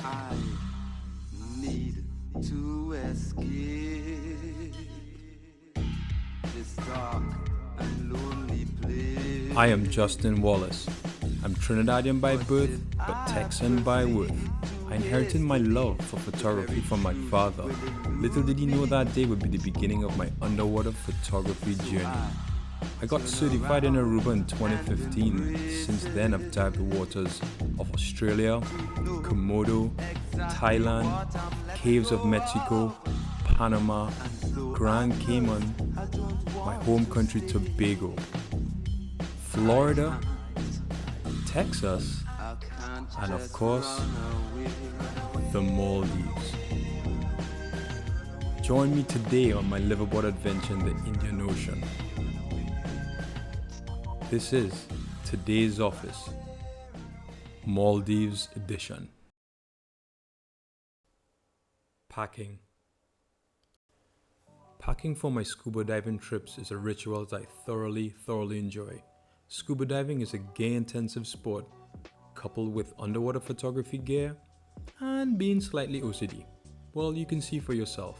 I need to escape this dark and lonely place. I am Justin Wallace. I'm Trinidadian by birth, but Texan by worth. I inherited my love for photography from my father. Little did he know that day would be the beginning of my underwater photography journey. I got certified in Aruba in 2015. Since then, I've dived the waters of Australia, Komodo, Thailand, caves of Mexico, Panama, Grand Cayman, my home country Tobago, Florida, Texas, and of course, the Maldives. Join me today on my liveaboard adventure in the Indian Ocean. This is today's office, Maldives edition. Packing. Packing for my scuba diving trips is a ritual that I thoroughly enjoy. Scuba diving is a gear-intensive sport, coupled with underwater photography gear and being slightly OCD. Well, you can see for yourself.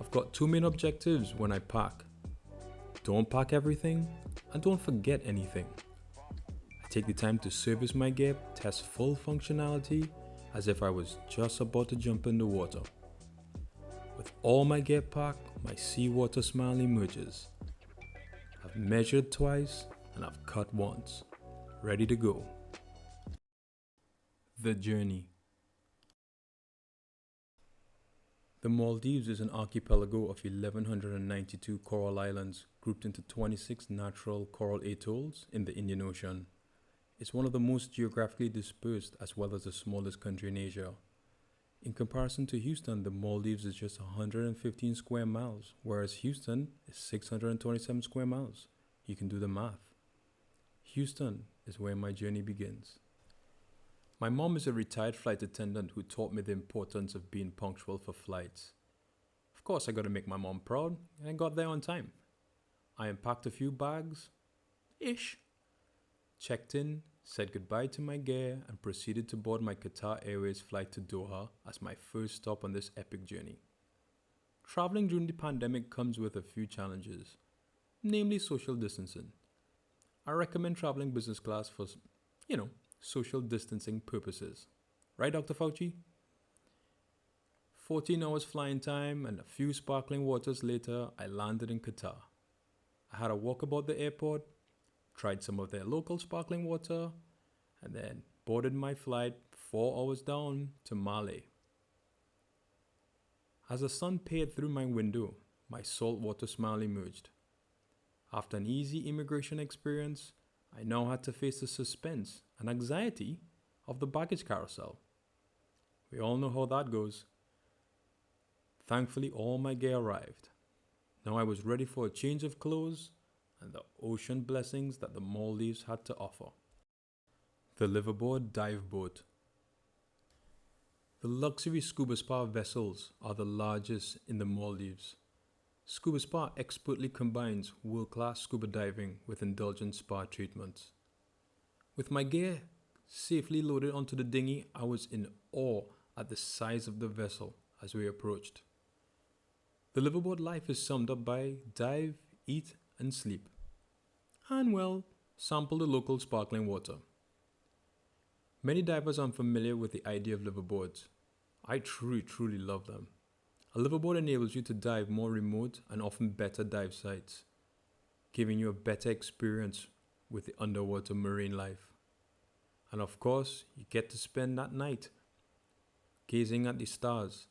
I've got two main objectives when I pack. Don't pack everything and don't forget anything. I take the time to service my gear, test full functionality as if I was just about to jump in the water. With all my gear packed, my seawater smile emerges. I've measured twice and I've cut once. Ready to go. The journey. The Maldives is an archipelago of 1,192 coral islands grouped into 26 natural coral atolls in the Indian Ocean. It's one of the most geographically dispersed as well as the smallest country in Asia. In comparison to Houston, the Maldives is just 115 square miles, whereas Houston is 627 square miles. You can do the math. Houston is where my journey begins. My mom is a retired flight attendant who taught me the importance of being punctual for flights. Of course, I got to make my mom proud, and I got there on time. I unpacked a few bags-ish, checked in, said goodbye to my gear, and proceeded to board my Qatar Airways flight to Doha as my first stop on this epic journey. Traveling during the pandemic comes with a few challenges, namely social distancing. I recommend traveling business class for, social distancing purposes. Right, Dr. Fauci? 14 hours flying time and a few sparkling waters later, I landed in Qatar. I had a walk about the airport, tried some of their local sparkling water, and then boarded my flight 4 hours down to Male. As the sun peered through my window, my saltwater smile emerged. After an easy immigration experience, I now had to face the suspense and anxiety of the baggage carousel. We all know how that goes. Thankfully, all my gear arrived. Now I was ready for a change of clothes and the ocean blessings that the Maldives had to offer. The liveaboard dive boat. The luxury scuba spa vessels are the largest in the Maldives. Scuba Spa expertly combines world-class scuba diving with indulgent spa treatments. With my gear safely loaded onto the dinghy, I was in awe at the size of the vessel as we approached. The liveaboard life is summed up by dive, eat, and sleep. And well, sample the local sparkling water. Many divers are unfamiliar with the idea of liveaboards. I truly love them. A liveaboard enables you to dive more remote and often better dive sites, giving you a better experience with the underwater marine life. And of course, you get to spend that night gazing at the stars,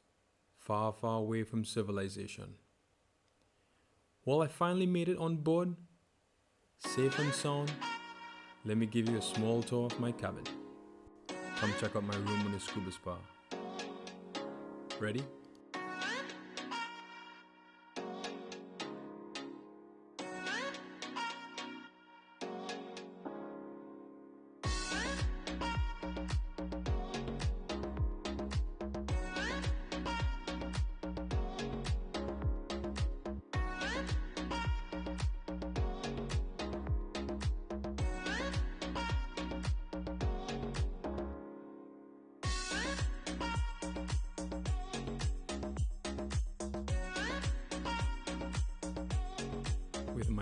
far away from civilization. Well, I finally made it on board, safe and sound. Let me give you a small tour of my cabin. Come check out my room in the scuba spa. Ready?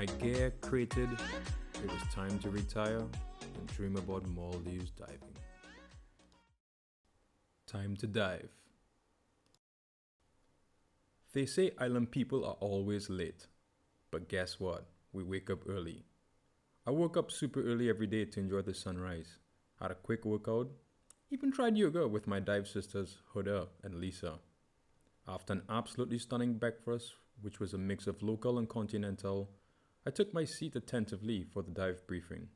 my gear crated, it was time to retire and dream about Maldives diving. Time to dive. They say island people are always late, but guess what? We wake up early. I woke up super early every day to enjoy the sunrise, had a quick workout, even tried yoga with my dive sisters Huda and Lisa. After an absolutely stunning breakfast, which was a mix of local and continental, I took my seat attentively for the dive briefing.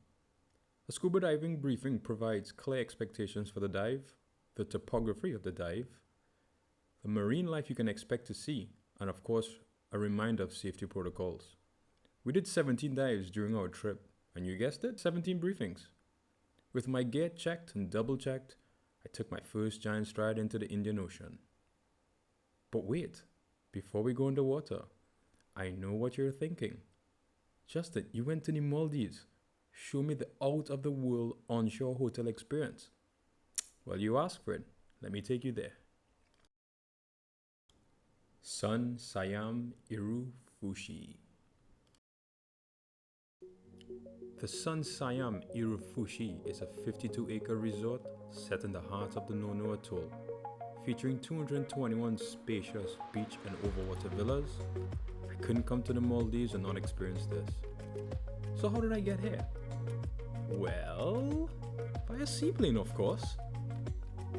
A scuba diving briefing provides clear expectations for the dive, the topography of the dive, the marine life you can expect to see, and of course, a reminder of safety protocols. We did 17 dives during our trip, and you guessed it, 17 briefings. With my gear checked and double checked, I took my first giant stride into the Indian Ocean. But wait, before we go underwater, I know what you're thinking. Justin, you went to the Maldives. Show me the out-of-the-world onshore hotel experience. Well, you asked for it. Let me take you there. Sun Siam Iru Fushi. The Sun Siam Iru Fushi is a 52-acre resort set in the heart of the Nono Atoll, featuring 221 spacious beach and overwater villas. I couldn't come to the Maldives and not experience this. So how did I get here? Well, by a seaplane, of course.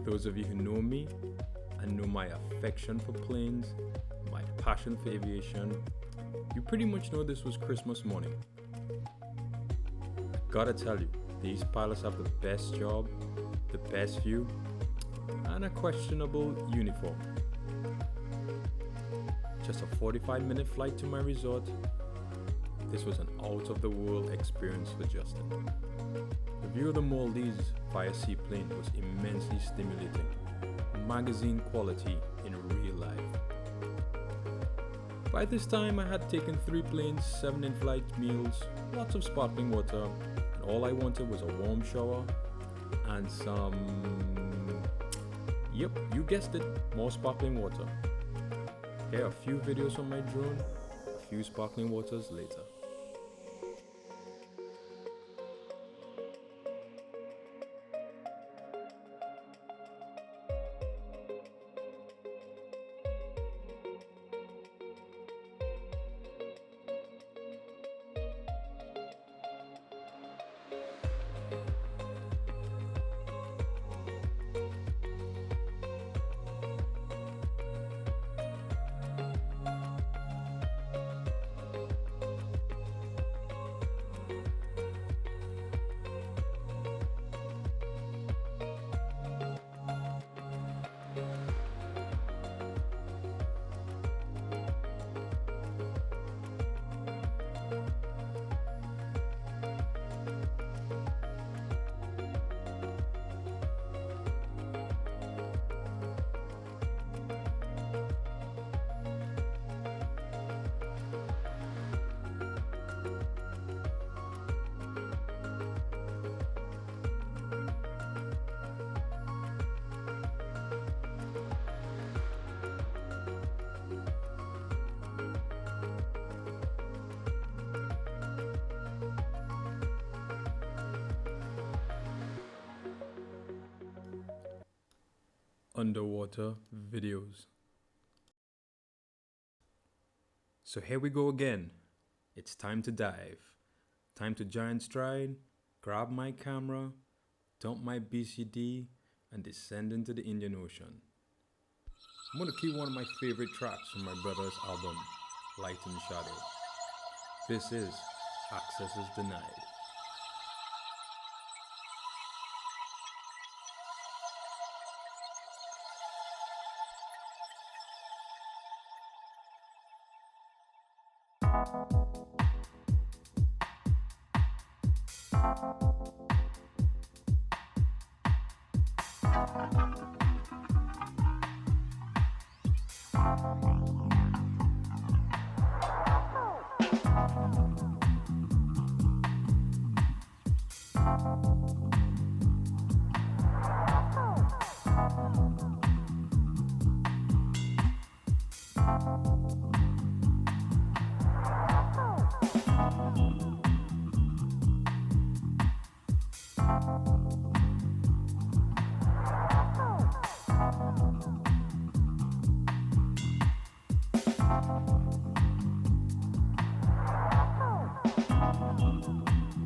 Those of you who know me and know my affection for planes, my passion for aviation, you pretty much know this was Christmas morning. I gotta tell you, these pilots have the best job, the best view, and a questionable uniform. Just a 45-minute flight to my resort. This was an out-of-the-world experience for Justin. The view of the Maldives via seaplane was immensely stimulating. Magazine quality in real life. By this time, I had taken 3 planes, 7 in-flight meals, lots of sparkling water, and all I wanted was a warm shower and some... Yep, you guessed it, more sparkling water. Here are a few videos from my drone, a few sparkling waters later. Underwater videos. So here we go again. It's time to dive. Time to giant stride, grab my camera, dump my BCD, and descend into the Indian Ocean. I'm gonna cue one of my favorite tracks from my brother's album, Light and Shadow. This is Access is Denied.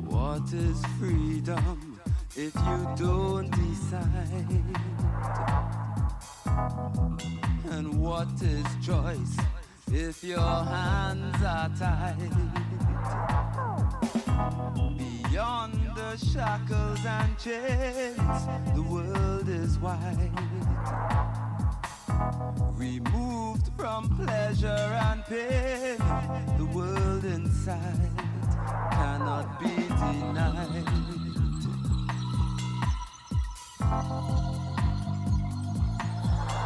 What is freedom if you don't decide? And what is choice if your hands are tied? Beyond the shackles and chains, the world is wide. Removed from pleasure and pain, the world inside cannot be denied.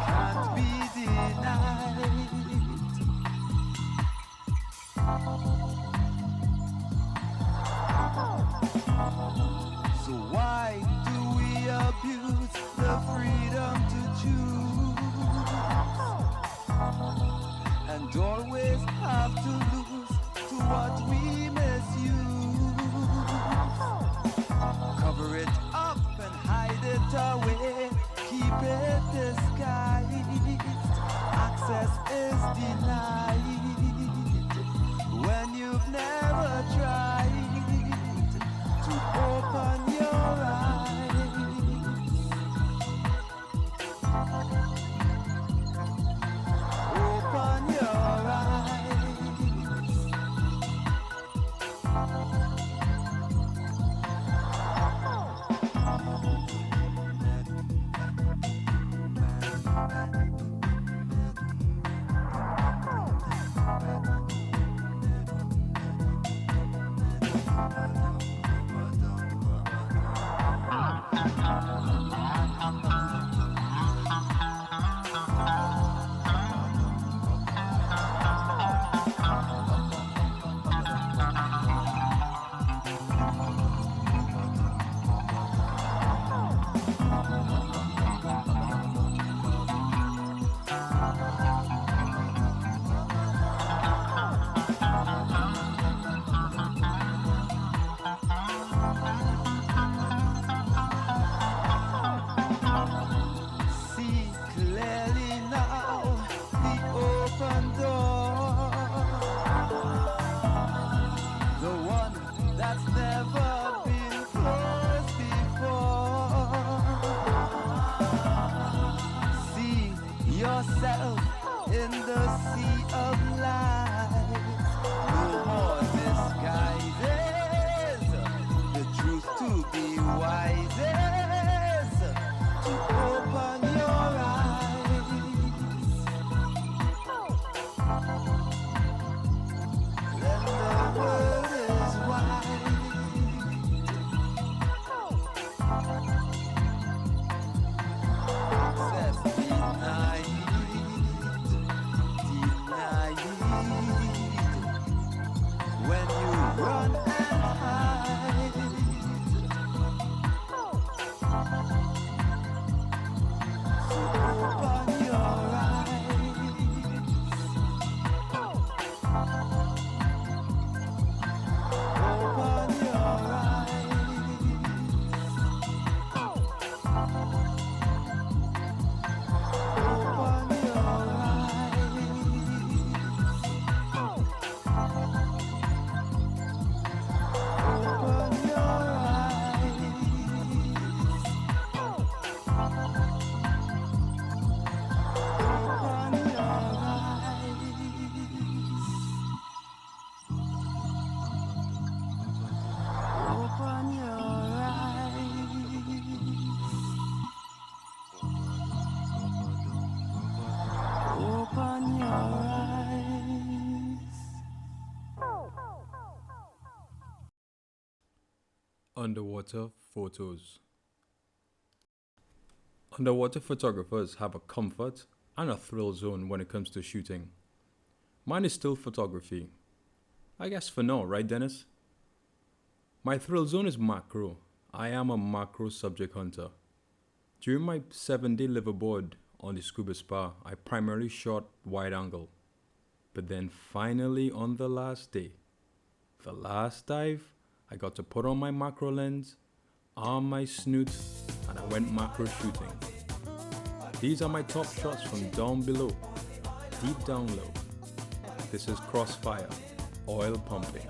Can't be denied. So why do we abuse the freedom to choose? And always have to lose to what we misuse. Cover it up and hide it away. Keep it disguised. Access is denied when you've never tried to open your eyes. Open your yourself in the sea of lies. No more disguises. The truth to be wise is to open your eyes. Then the world is wide. Access denied. When you run and hide, so open your eyes. Open your eyes. Open your Underwater photos. Underwater photographers have a comfort and a thrill zone when it comes to shooting. Mine is still photography. I guess for now, right, Dennis? My thrill zone is macro. I am a macro subject hunter. During my 7-day liveaboard on the Scuba Spa, I primarily shot wide angle. But then finally on the last day, the last dive, I got to put on my macro lens, arm my snoot, and I went macro shooting. These are my top shots from down below, deep down low. This is Crossfire, oil pumping.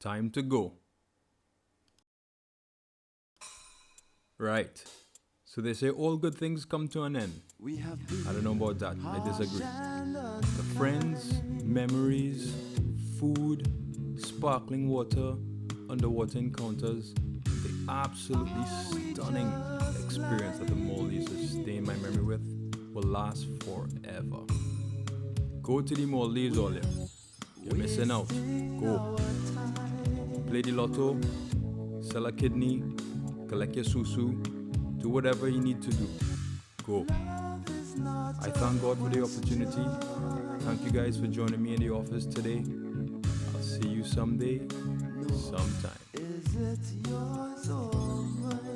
Time to go. Right. So they say all good things come to an end. I don't know about that. I disagree. The friends, memories, food, sparkling water, underwater encounters, the absolutely stunning experience that the Maldives has stayed in my memory with will last forever. Go to the Maldives, all you. You're missing out. Go. Play the lotto, sell a kidney, collect your susu, do whatever you need to do. Go. I thank God for the opportunity. Thank you guys for joining me in the office today. I'll see See you someday, sometime. Is it yours or mine?